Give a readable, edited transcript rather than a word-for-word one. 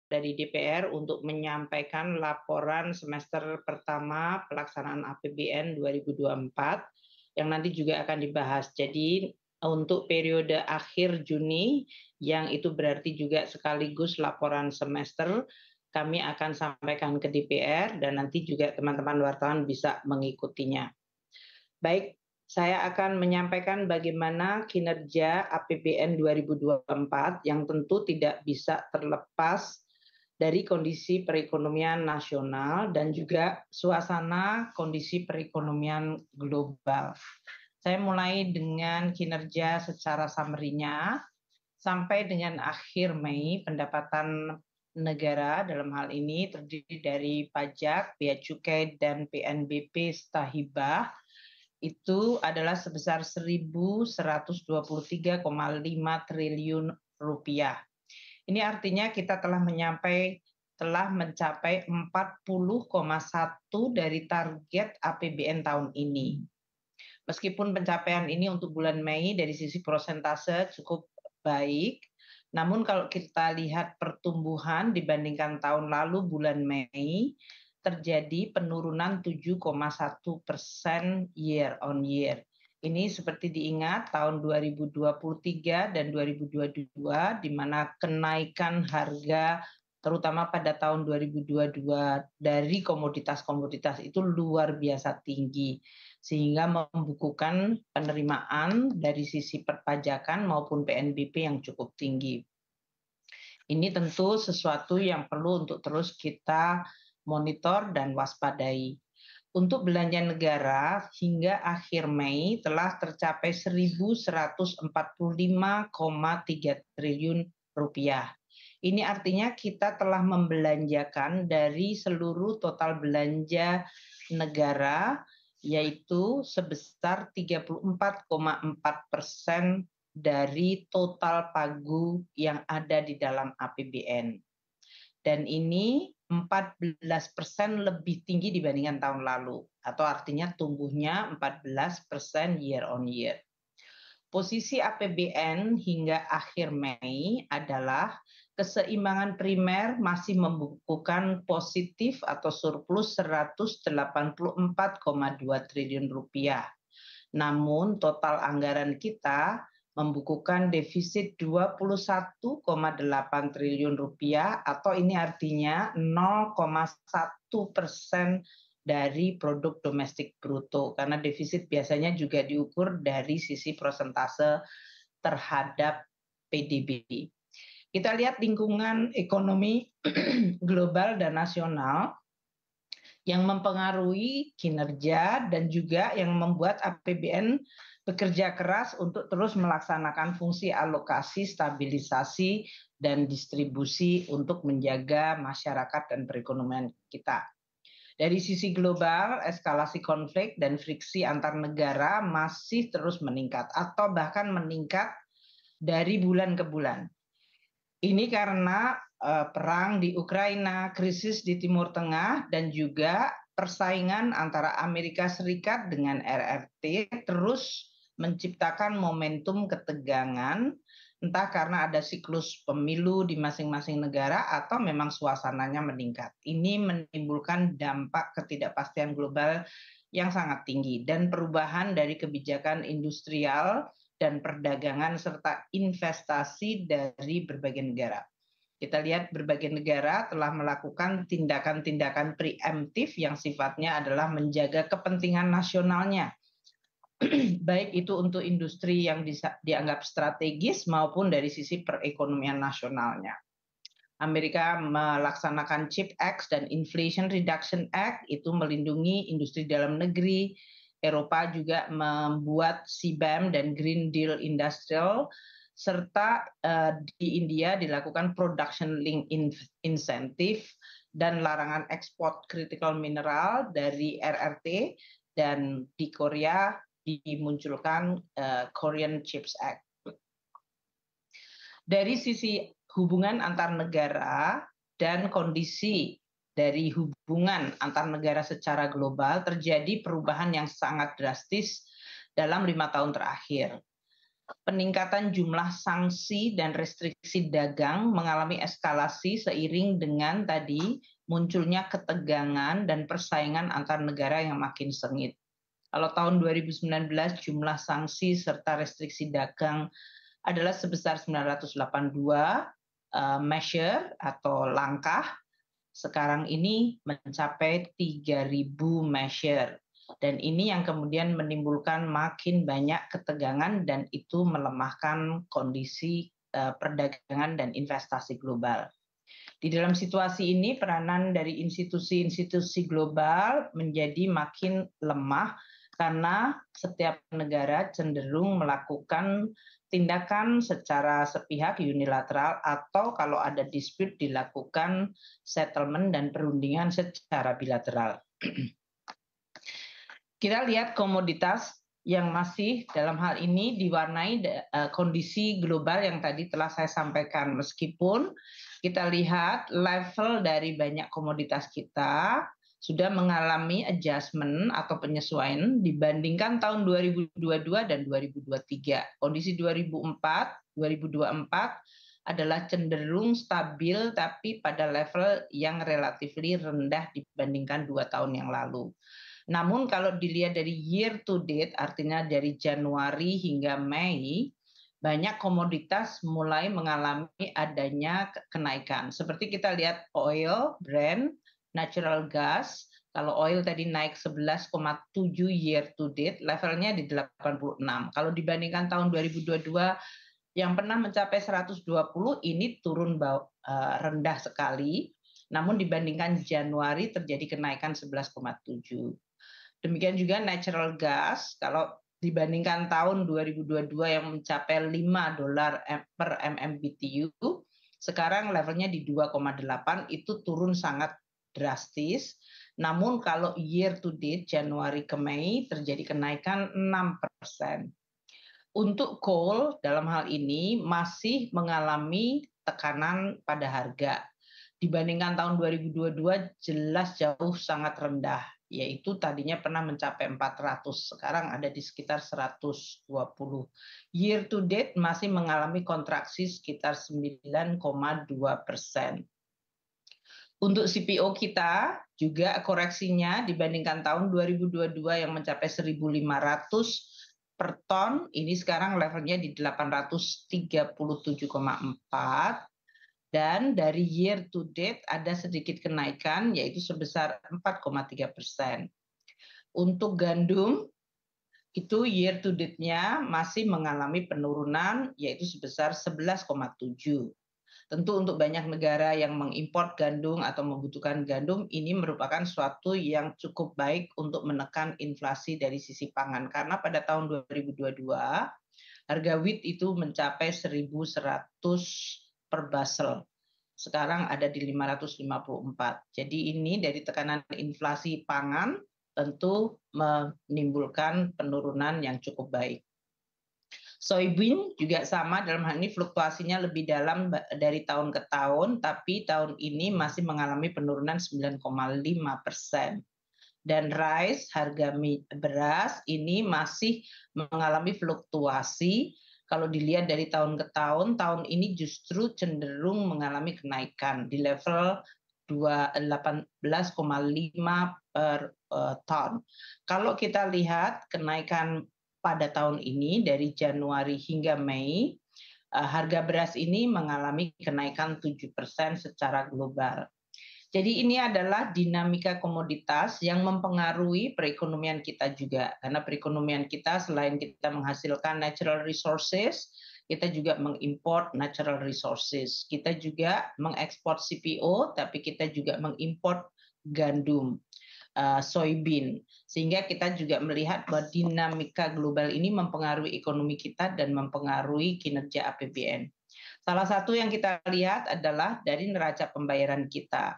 dari DPR untuk menyampaikan laporan semester pertama pelaksanaan APBN 2024 yang nanti juga akan dibahas. Jadi untuk periode akhir Juni yang itu berarti juga sekaligus laporan semester, kami akan sampaikan ke DPR dan nanti juga teman-teman wartawan bisa mengikutinya. Baik, saya akan menyampaikan bagaimana kinerja APBN 2024 yang tentu tidak bisa terlepas dari kondisi perekonomian nasional dan juga suasana kondisi perekonomian global. Saya mulai dengan kinerja secara summary-nya. Sampai dengan akhir Mei, pendapatan negara dalam hal ini terdiri dari pajak, bea cukai, dan PNBP serta hibah itu adalah sebesar 1.123,5 triliun rupiah. Ini artinya kita telah mencapai 40,1 dari target APBN tahun ini. Meskipun pencapaian ini untuk bulan Mei dari sisi persentase cukup baik, namun kalau kita lihat pertumbuhan dibandingkan tahun lalu bulan Mei, terjadi penurunan 7,1% year on year. Ini seperti diingat tahun 2023 dan 2022 di mana kenaikan harga terutama pada tahun 2022 dari komoditas-komoditas itu luar biasa tinggi sehingga membukukan penerimaan dari sisi perpajakan maupun PNBP yang cukup tinggi. Ini tentu sesuatu yang perlu untuk terus kita monitor dan waspadai. Untuk belanja negara hingga akhir Mei telah tercapai 1.145,3 triliun rupiah. Ini artinya kita telah membelanjakan dari seluruh total belanja negara yaitu sebesar 34,4% dari total pagu yang ada di dalam APBN. Dan ini 14% lebih tinggi dibandingkan tahun lalu, atau artinya tumbuhnya 14% year on year. Posisi APBN hingga akhir Mei adalah keseimbangan primer masih membukukan positif atau surplus 184,2 triliun rupiah. Namun total anggaran kita membukukan defisit 21,8 triliun rupiah atau ini artinya 0,1% dari produk domestik bruto karena defisit biasanya juga diukur dari sisi persentase terhadap PDB. Kita lihat lingkungan ekonomi global dan nasional yang mempengaruhi kinerja dan juga yang membuat APBN bekerja keras untuk terus melaksanakan fungsi alokasi, stabilisasi, dan distribusi untuk menjaga masyarakat dan perekonomian kita. Dari sisi global, eskalasi konflik dan friksi antar negara masih terus meningkat atau bahkan meningkat dari bulan ke bulan. Ini karena perang di Ukraina, krisis di Timur Tengah, dan juga persaingan antara Amerika Serikat dengan RRT terus menciptakan momentum ketegangan, entah karena ada siklus pemilu di masing-masing negara atau memang suasananya meningkat. Ini menimbulkan dampak ketidakpastian global yang sangat tinggi dan perubahan dari kebijakan industrial dan perdagangan serta investasi dari berbagai negara. Kita lihat berbagai negara telah melakukan tindakan-tindakan preemptif yang sifatnya adalah menjaga kepentingan nasionalnya, baik itu untuk industri yang dianggap strategis maupun dari sisi perekonomian nasionalnya. Amerika melaksanakan CHIPS Act dan Inflation Reduction Act itu melindungi industri dalam negeri. Eropa juga membuat CBAM dan Green Deal Industrial, serta di India dilakukan Production Link Incentive dan larangan ekspor critical mineral dari RRT, dan di Korea dimunculkan Korean CHIPS Act. Dari sisi hubungan antar negara dan kondisi dari hubungan antar negara secara global terjadi perubahan yang sangat drastis dalam 5 tahun terakhir. peningkatan jumlah sanksi dan restriksi dagang mengalami eskalasi seiring dengan tadi munculnya ketegangan dan persaingan antar negara yang makin sengit. Kalau tahun 2019 jumlah sanksi serta restriksi dagang adalah sebesar 982 measure atau langkah, sekarang ini mencapai 3.000 measure. Dan ini yang kemudian menimbulkan makin banyak ketegangan dan itu melemahkan kondisi perdagangan dan investasi global. Di dalam situasi ini peranan dari institusi-institusi global menjadi makin lemah karena setiap negara cenderung melakukan tindakan secara sepihak unilateral atau kalau ada dispute dilakukan settlement dan perundingan secara bilateral. Kita lihat komoditas yang masih dalam hal ini diwarnai kondisi global yang tadi telah saya sampaikan. Meskipun kita lihat level dari banyak komoditas kita sudah mengalami adjustment atau penyesuaian dibandingkan tahun 2022 dan 2023. Kondisi 2024 adalah cenderung stabil tapi pada level yang relatif rendah dibandingkan 2 tahun yang lalu. Namun kalau dilihat dari year to date, artinya dari Januari hingga Mei, banyak komoditas mulai mengalami adanya kenaikan. Seperti kita lihat oil, Brent, natural gas, kalau oil tadi naik 11,7 year to date, levelnya di 86. Kalau dibandingkan tahun 2022 yang pernah mencapai 120, ini turun rendah sekali. Namun dibandingkan Januari terjadi kenaikan 11,7. Demikian juga natural gas, kalau dibandingkan tahun 2022 yang mencapai $5 per MMBTU, sekarang levelnya di 2,8, itu turun sangat drastis. Namun kalau year to date, Januari ke Mei, terjadi kenaikan 6%. Untuk coal dalam hal ini masih mengalami tekanan pada harga. Dibandingkan tahun 2022 jelas jauh sangat rendah, yaitu tadinya pernah mencapai 400, sekarang ada di sekitar 120. Year to date masih mengalami kontraksi sekitar 9,2%. Untuk CPO kita juga koreksinya dibandingkan tahun 2022 yang mencapai 1.500 per ton, ini sekarang levelnya di 837,4. Dan dari year to date ada sedikit kenaikan yaitu sebesar 4,3%. Untuk gandum itu year to date-nya masih mengalami penurunan yaitu sebesar 11,7. Tentu untuk banyak negara yang mengimpor gandum atau membutuhkan gandum, ini merupakan suatu yang cukup baik untuk menekan inflasi dari sisi pangan. Karena pada tahun 2022 harga wheat itu mencapai 1.100 per basel. Sekarang ada di 554. Jadi ini dari tekanan inflasi pangan tentu menimbulkan penurunan yang cukup baik. Soybean juga sama, dalam hal ini fluktuasinya lebih dalam dari tahun ke tahun, tapi tahun ini masih mengalami penurunan 9,5%. Dan rice, harga beras ini masih mengalami fluktuasi. Kalau dilihat dari tahun ke tahun ini justru cenderung mengalami kenaikan di level 18,5 per ton. Kalau kita lihat kenaikan pada tahun ini dari Januari hingga Mei, harga beras ini mengalami kenaikan 7% secara global. Jadi ini adalah dinamika komoditas yang mempengaruhi perekonomian kita juga. Karena perekonomian kita selain kita menghasilkan natural resources, kita juga mengimport natural resources. Kita juga mengekspor CPO, tapi kita juga mengimport gandum, soybean. Sehingga kita juga melihat bahwa dinamika global ini mempengaruhi ekonomi kita dan mempengaruhi kinerja APBN. Salah satu yang kita lihat adalah dari neraca pembayaran kita.